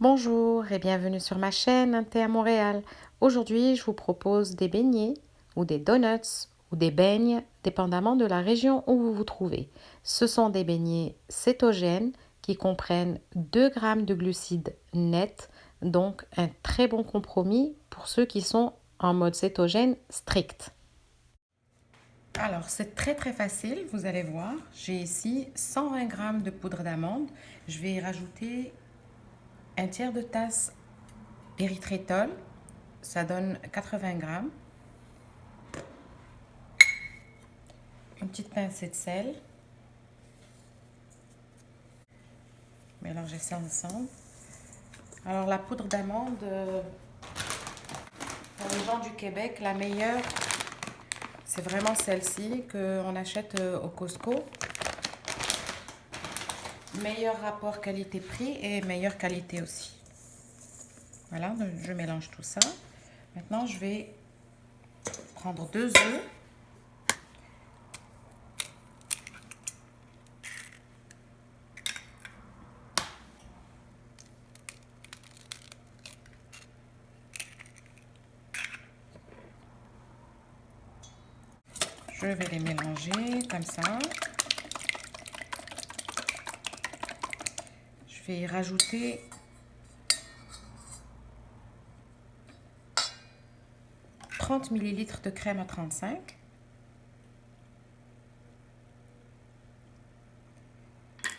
Bonjour et bienvenue sur ma chaîne Un thé à Montréal. Aujourd'hui, je vous propose des beignets ou des donuts ou des beignes, dépendamment de la région où vous vous trouvez. Ce sont des beignets cétogènes qui comprennent 2 grammes de glucides nets, donc un très bon compromis pour ceux qui sont en mode cétogène strict. Alors, c'est très facile, vous allez voir. J'ai ici 120 grammes de poudre d'amande. Je vais y rajouter un tiers de tasse d'érythritol, ça donne 80 grammes. Une petite pincée de sel. Mélangez ça ensemble. Alors la poudre d'amande, pour les gens du Québec, la meilleure, c'est vraiment celle-ci qu'on achète au Costco. Meilleur rapport qualité-prix et meilleure qualité aussi. Voilà, donc je mélange tout ça. Maintenant, je vais prendre 2 œufs. Je vais les mélanger comme ça. Je vais y rajouter 30 ml de crème à 35.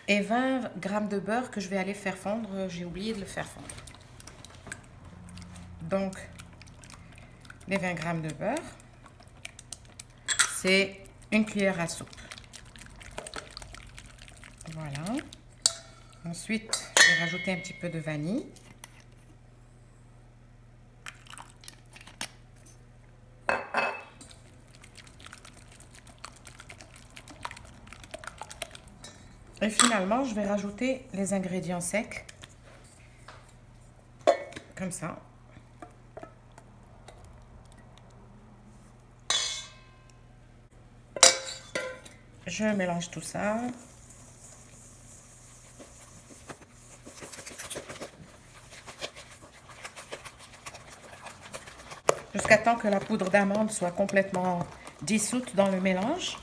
Et 20 grammes de beurre que je vais aller faire fondre. J'ai oublié de le faire fondre. Donc, les 20 grammes de beurre, c'est une cuillère à soupe. Voilà. Ensuite, je vais rajouter un petit peu de vanille. Et finalement, je vais rajouter les ingrédients secs. Comme ça. Je mélange tout ça. Jusqu'à temps que la poudre d'amande soit complètement dissoute dans le mélange.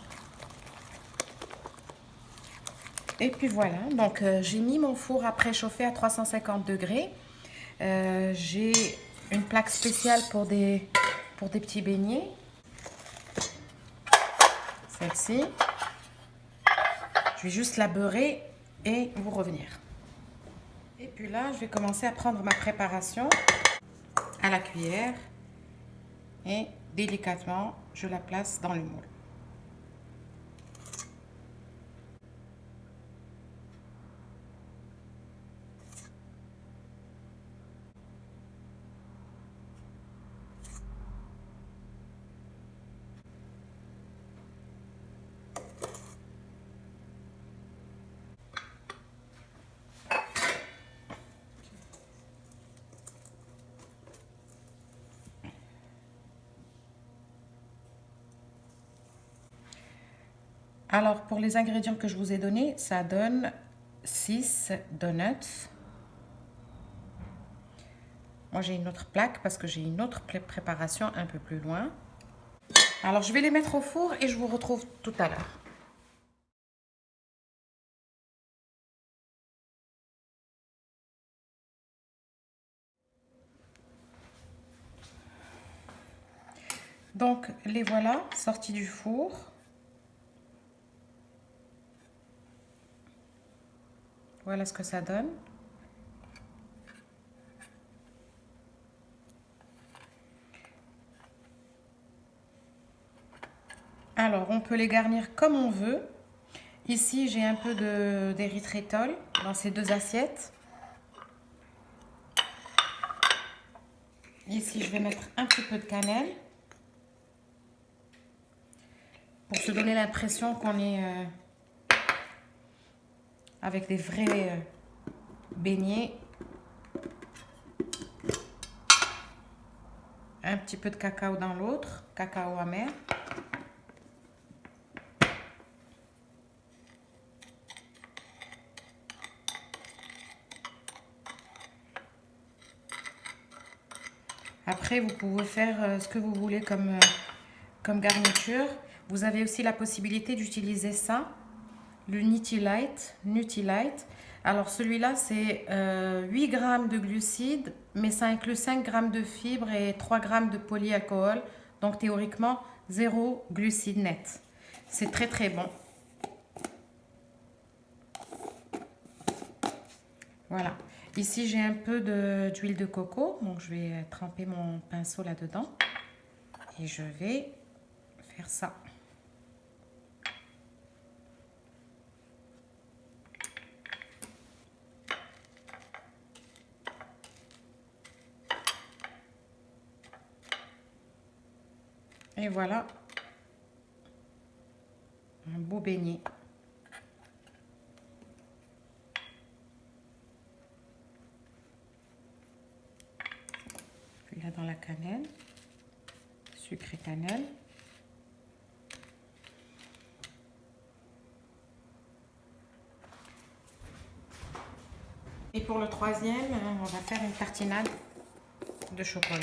Et puis voilà, donc j'ai mis mon four à préchauffer à 350 degrés. J'ai une plaque spéciale pour des petits beignets. Celle-ci. Je vais juste la beurrer et vous revenir. Et puis là, je vais commencer à prendre ma préparation à la cuillère et délicatement, je la place dans le moule. Alors, pour les ingrédients que je vous ai donnés, ça donne 6 donuts. Moi, j'ai une autre plaque parce que j'ai une autre préparation un peu plus loin. Alors, je vais les mettre au four et je vous retrouve tout à l'heure. Donc, les voilà sortis du four. Voilà ce que ça donne. Alors, on peut les garnir comme on veut. Ici, j'ai un peu d'érythritol dans ces 2 assiettes. Ici, je vais mettre un petit peu de cannelle pour se donner l'impression qu'on est avec des vrais beignets. Un petit peu de cacao dans l'autre, cacao amer. Après, vous pouvez faire ce que vous voulez comme garniture. Vous avez aussi la possibilité d'utiliser ça, le Nutrilite. Alors celui-là, c'est 8 grammes de glucides, mais ça inclut 5 grammes de fibres et 3 grammes de polyalcool. Donc théoriquement, 0 glucides net. C'est très très bon. Voilà. Ici, j'ai un peu d'huile de coco. Donc je vais tremper mon pinceau là-dedans. Et je vais faire ça. Et voilà, un beau beignet. Puis là dans la cannelle, sucre et cannelle. Et pour le troisième, on va faire une tartinade de chocolat.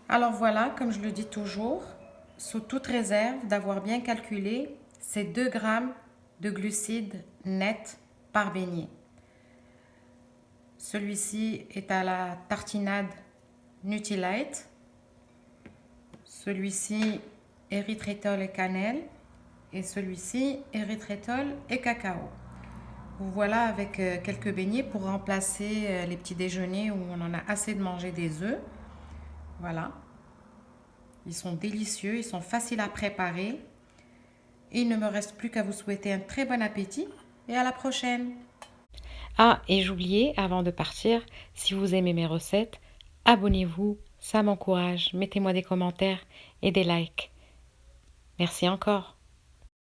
Alors voilà, comme je le dis toujours, sous toute réserve d'avoir bien calculé, c'est 2 grammes de glucides nets par beignet. Celui-ci est à la tartinade Nutrilite. Celui-ci érythritol et cannelle. Et celui-ci érythritol et cacao. Vous voilà avec quelques beignets pour remplacer les petits déjeuners où on en a assez de manger des œufs. Voilà. Ils sont délicieux, ils sont faciles à préparer. Et il ne me reste plus qu'à vous souhaiter un très bon appétit et à la prochaine. Ah, et j'oubliais, avant de partir, si vous aimez mes recettes, abonnez-vous, ça m'encourage. Mettez-moi des commentaires et des likes. Merci encore.